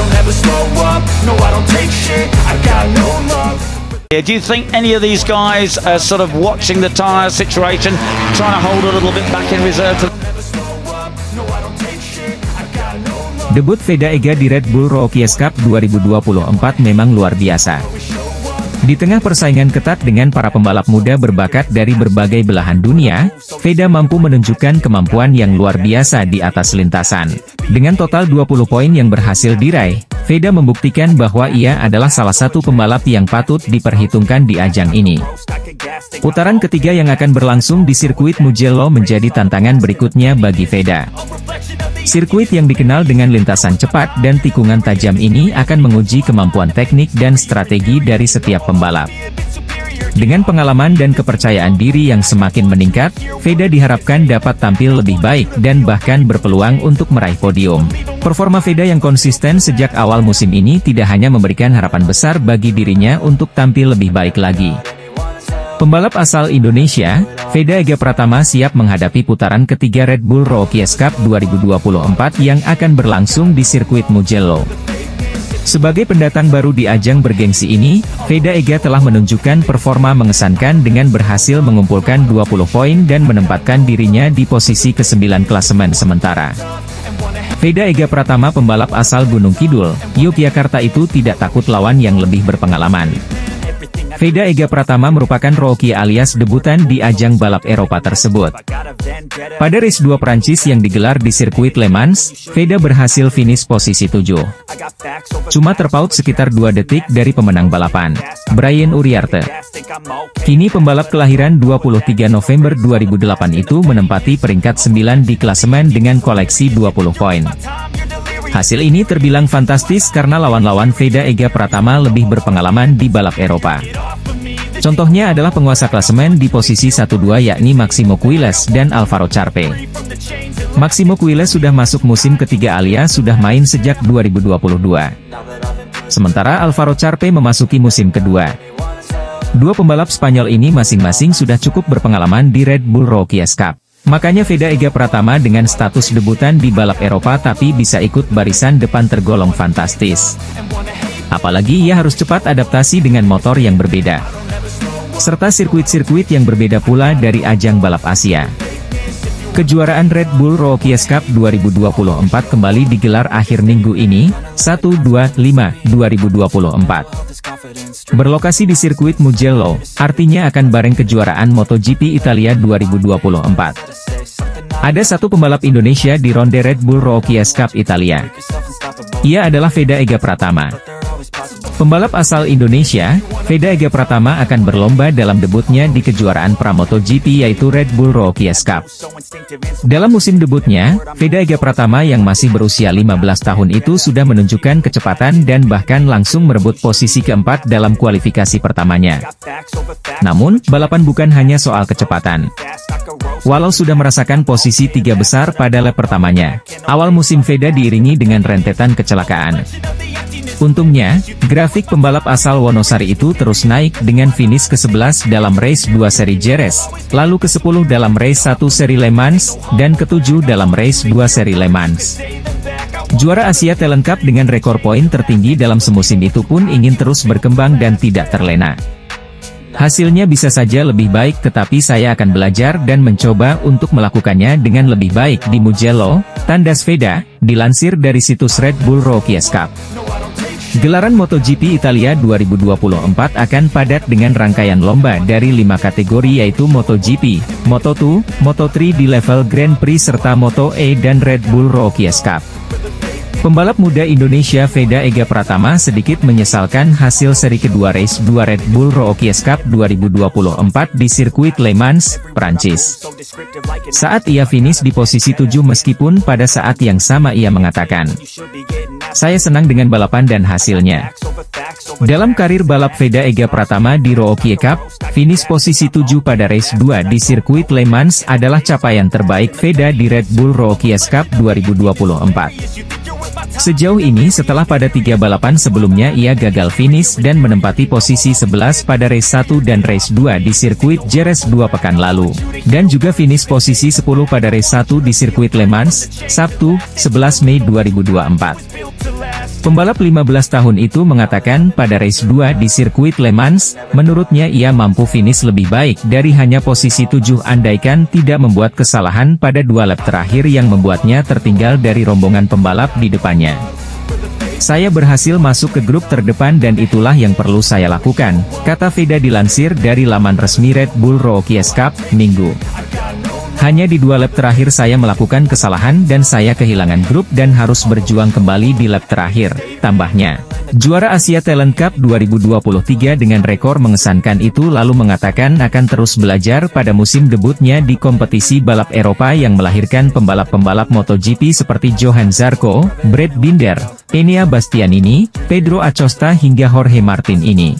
don't ever slow up, no I don't take shit, I got no love. Do you think any of these guys are sort of watching the tyre situation, trying to hold a little bit back in reserve? Debut Veda Ega di Red Bull Rookies Cup 2024 memang luar biasa. Di tengah persaingan ketat dengan para pembalap muda berbakat dari berbagai belahan dunia, Veda mampu menunjukkan kemampuan yang luar biasa di atas lintasan. Dengan total 20 poin yang berhasil diraih, Veda membuktikan bahwa ia adalah salah satu pembalap yang patut diperhitungkan di ajang ini. Putaran ketiga yang akan berlangsung di sirkuit Mugello menjadi tantangan berikutnya bagi Veda. Sirkuit yang dikenal dengan lintasan cepat dan tikungan tajam ini akan menguji kemampuan teknik dan strategi dari setiap pembalap. Dengan pengalaman dan kepercayaan diri yang semakin meningkat, Veda diharapkan dapat tampil lebih baik dan bahkan berpeluang untuk meraih podium. Performa Veda yang konsisten sejak awal musim ini tidak hanya memberikan harapan besar bagi dirinya untuk tampil lebih baik lagi. Pembalap asal Indonesia, Veda Ega Pratama siap menghadapi putaran ketiga Red Bull Rookies Cup 2024 yang akan berlangsung di sirkuit Mugello. Sebagai pendatang baru di ajang bergengsi ini, Veda Ega telah menunjukkan performa mengesankan dengan berhasil mengumpulkan 20 poin dan menempatkan dirinya di posisi ke-9 klasemen sementara. Veda Ega Pratama, pembalap asal Gunung Kidul, Yogyakarta itu tidak takut lawan yang lebih berpengalaman. Veda Ega Pratama merupakan rookie alias debutan di ajang balap Eropa tersebut. Pada race 2 Prancis yang digelar di sirkuit Le Mans, Veda berhasil finish posisi 7. Cuma terpaut sekitar 2 detik dari pemenang balapan, Brian Uriarte. Kini pembalap kelahiran 23 November 2008 itu menempati peringkat 9 di klasemen dengan koleksi 20 poin. Hasil ini terbilang fantastis karena lawan-lawan Veda Ega Pratama lebih berpengalaman di balap Eropa. Contohnya adalah penguasa klasemen di posisi 1-2 yakni Maximo Quiles dan Alvaro Charpe. Maximo Quiles sudah masuk musim ketiga alias sudah main sejak 2022. Sementara Alvaro Charpe memasuki musim kedua. Dua pembalap Spanyol ini masing-masing sudah cukup berpengalaman di Red Bull Rookies Cup. Makanya Veda Ega Pratama dengan status debutan di balap Eropa tapi bisa ikut barisan depan tergolong fantastis. Apalagi ia harus cepat adaptasi dengan motor yang berbeda. Serta sirkuit-sirkuit yang berbeda pula dari ajang balap Asia. Kejuaraan Red Bull Rookies Cup 2024 kembali digelar akhir minggu ini, 1-2-5-2024. Berlokasi di sirkuit Mugello, artinya akan bareng kejuaraan MotoGP Italia 2024. Ada satu pembalap Indonesia di ronde Red Bull Rookies Cup Italia. Ia adalah Veda Ega Pratama. Pembalap asal Indonesia, Veda Ega Pratama akan berlomba dalam debutnya di kejuaraan pra-MotoGP yaitu Red Bull Rookies Cup. Dalam musim debutnya, Veda Ega Pratama yang masih berusia 15 tahun itu sudah menunjukkan kecepatan dan bahkan langsung merebut posisi keempat dalam kualifikasi pertamanya. Namun, balapan bukan hanya soal kecepatan. Walau sudah merasakan posisi 3 besar pada lap pertamanya, awal musim Veda diiringi dengan rentetan kecelakaan. Untungnya, grafik pembalap asal Wonosari itu terus naik dengan finish ke-11 dalam race 2 seri Jerez, lalu ke-10 dalam race 1 seri Le Mans, dan ke-7 dalam race 2 seri Le Mans. Juara Asia Talent Cup dengan rekor poin tertinggi dalam semusim itu pun ingin terus berkembang dan tidak terlena. Hasilnya bisa saja lebih baik tetapi saya akan belajar dan mencoba untuk melakukannya dengan lebih baik di Mugello, tandas Veda, dilansir dari situs Red Bull Rookies Cup. Gelaran MotoGP Italia 2024 akan padat dengan rangkaian lomba dari 5 kategori yaitu MotoGP, Moto2, Moto3 di level Grand Prix serta Moto E dan Red Bull Rookies Cup. Pembalap muda Indonesia Veda Ega Pratama sedikit menyesalkan hasil seri kedua race 2 Red Bull Rookies Cup 2024 di sirkuit Le Mans, Prancis. Saat ia finish di posisi 7 meskipun pada saat yang sama ia mengatakan, "Saya senang dengan balapan dan hasilnya." Dalam karir balap Veda Ega Pratama di Rookies Cup, finish posisi 7 pada race 2 di sirkuit Le Mans adalah capaian terbaik Veda di Red Bull Rookies Cup 2024. Sejauh ini setelah pada 3 balapan sebelumnya ia gagal finish dan menempati posisi 11 pada race 1 dan race 2 di sirkuit Jerez 2 pekan lalu, dan juga finish posisi 10 pada race 1 di sirkuit Le Mans, Sabtu, 11 Mei 2024. Pembalap 15 tahun itu mengatakan pada race 2 di sirkuit Le Mans, menurutnya ia mampu finish lebih baik dari hanya posisi 7 andaikan tidak membuat kesalahan pada 2 lap terakhir yang membuatnya tertinggal dari rombongan pembalap di depannya. Saya berhasil masuk ke grup terdepan dan itulah yang perlu saya lakukan, kata Veda dilansir dari laman resmi Red Bull Rookies Cup, Minggu. Hanya di 2 lap terakhir saya melakukan kesalahan dan saya kehilangan grup dan harus berjuang kembali di lap terakhir, tambahnya. Juara Asia Talent Cup 2023 dengan rekor mengesankan itu lalu mengatakan akan terus belajar pada musim debutnya di kompetisi balap Eropa yang melahirkan pembalap-pembalap MotoGP seperti Johan Zarco, Brad Binder, Enea Bastianini, Pedro Acosta hingga Jorge Martin ini.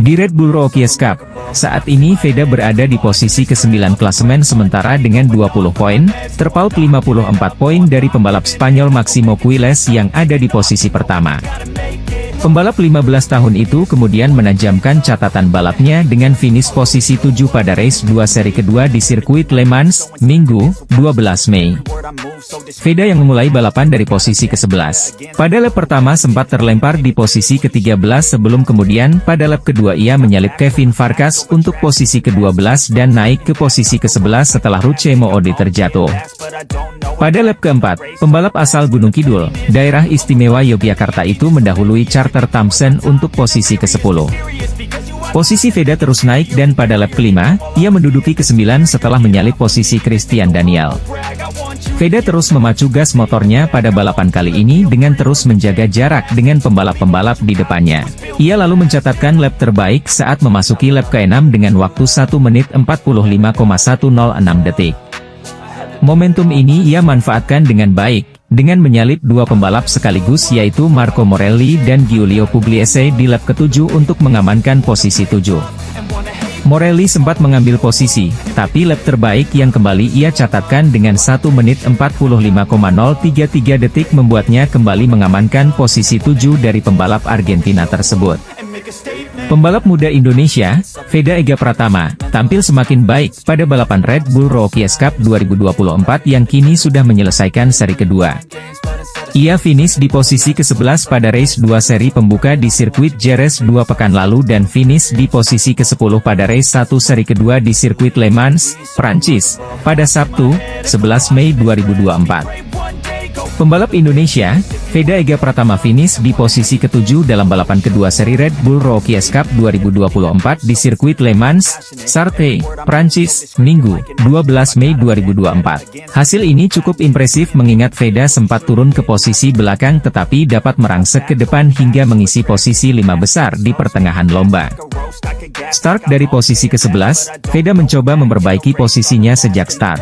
Di Red Bull Rookies Cup, saat ini Veda berada di posisi ke-9 klasemen sementara dengan 20 poin, terpaut 54 poin dari pembalap Spanyol Máximo Quiles yang ada di posisi pertama. Pembalap 15 tahun itu kemudian menajamkan catatan balapnya dengan finish posisi 7 pada race 2 seri kedua di sirkuit Le Mans, Minggu, 12 Mei. Veda yang memulai balapan dari posisi ke-11. Pada lap pertama sempat terlempar di posisi ke-13 sebelum kemudian pada lap kedua ia menyalip Kevin Farkas untuk posisi ke-12 dan naik ke posisi ke-11 setelah Ruche Moode terjatuh. Pada lap keempat, pembalap asal Gunung Kidul, daerah istimewa Yogyakarta itu mendahului Carter Thompson untuk posisi ke-10. Posisi Veda terus naik dan pada lap kelima, ia menduduki ke-9 setelah menyalip posisi Christian Daniel. Veda terus memacu gas motornya pada balapan kali ini dengan terus menjaga jarak dengan pembalap-pembalap di depannya. Ia lalu mencatatkan lap terbaik saat memasuki lap ke-6 dengan waktu 1 menit 45,106 detik. Momentum ini ia manfaatkan dengan baik, dengan menyalip 2 pembalap sekaligus yaitu Marco Morelli dan Giulio Pugliese di lap ke-7 untuk mengamankan posisi 7. Morelli sempat mengambil posisi, tapi lap terbaik yang kembali ia catatkan dengan 1 menit 45,033 detik membuatnya kembali mengamankan posisi 7 dari pembalap Argentina tersebut. Pembalap muda Indonesia, Veda Ega Pratama, tampil semakin baik pada balapan Red Bull Rookies Cup 2024 yang kini sudah menyelesaikan seri kedua. Ia finish di posisi ke-11 pada race 2 seri pembuka di sirkuit Jerez 2 pekan lalu dan finish di posisi ke-10 pada race 1 seri kedua di sirkuit Le Mans, Prancis, pada Sabtu, 11 Mei 2024. Pembalap Indonesia, Veda Ega Pratama finish di posisi ke-7 dalam balapan kedua seri Red Bull Rookies Cup 2024 di sirkuit Le Mans, Sarthe, Prancis, Minggu, 12 Mei 2024. Hasil ini cukup impresif mengingat Veda sempat turun ke posisi belakang tetapi dapat merangsek ke depan hingga mengisi posisi 5 besar di pertengahan lomba. Start dari posisi ke-11, Veda mencoba memperbaiki posisinya sejak start.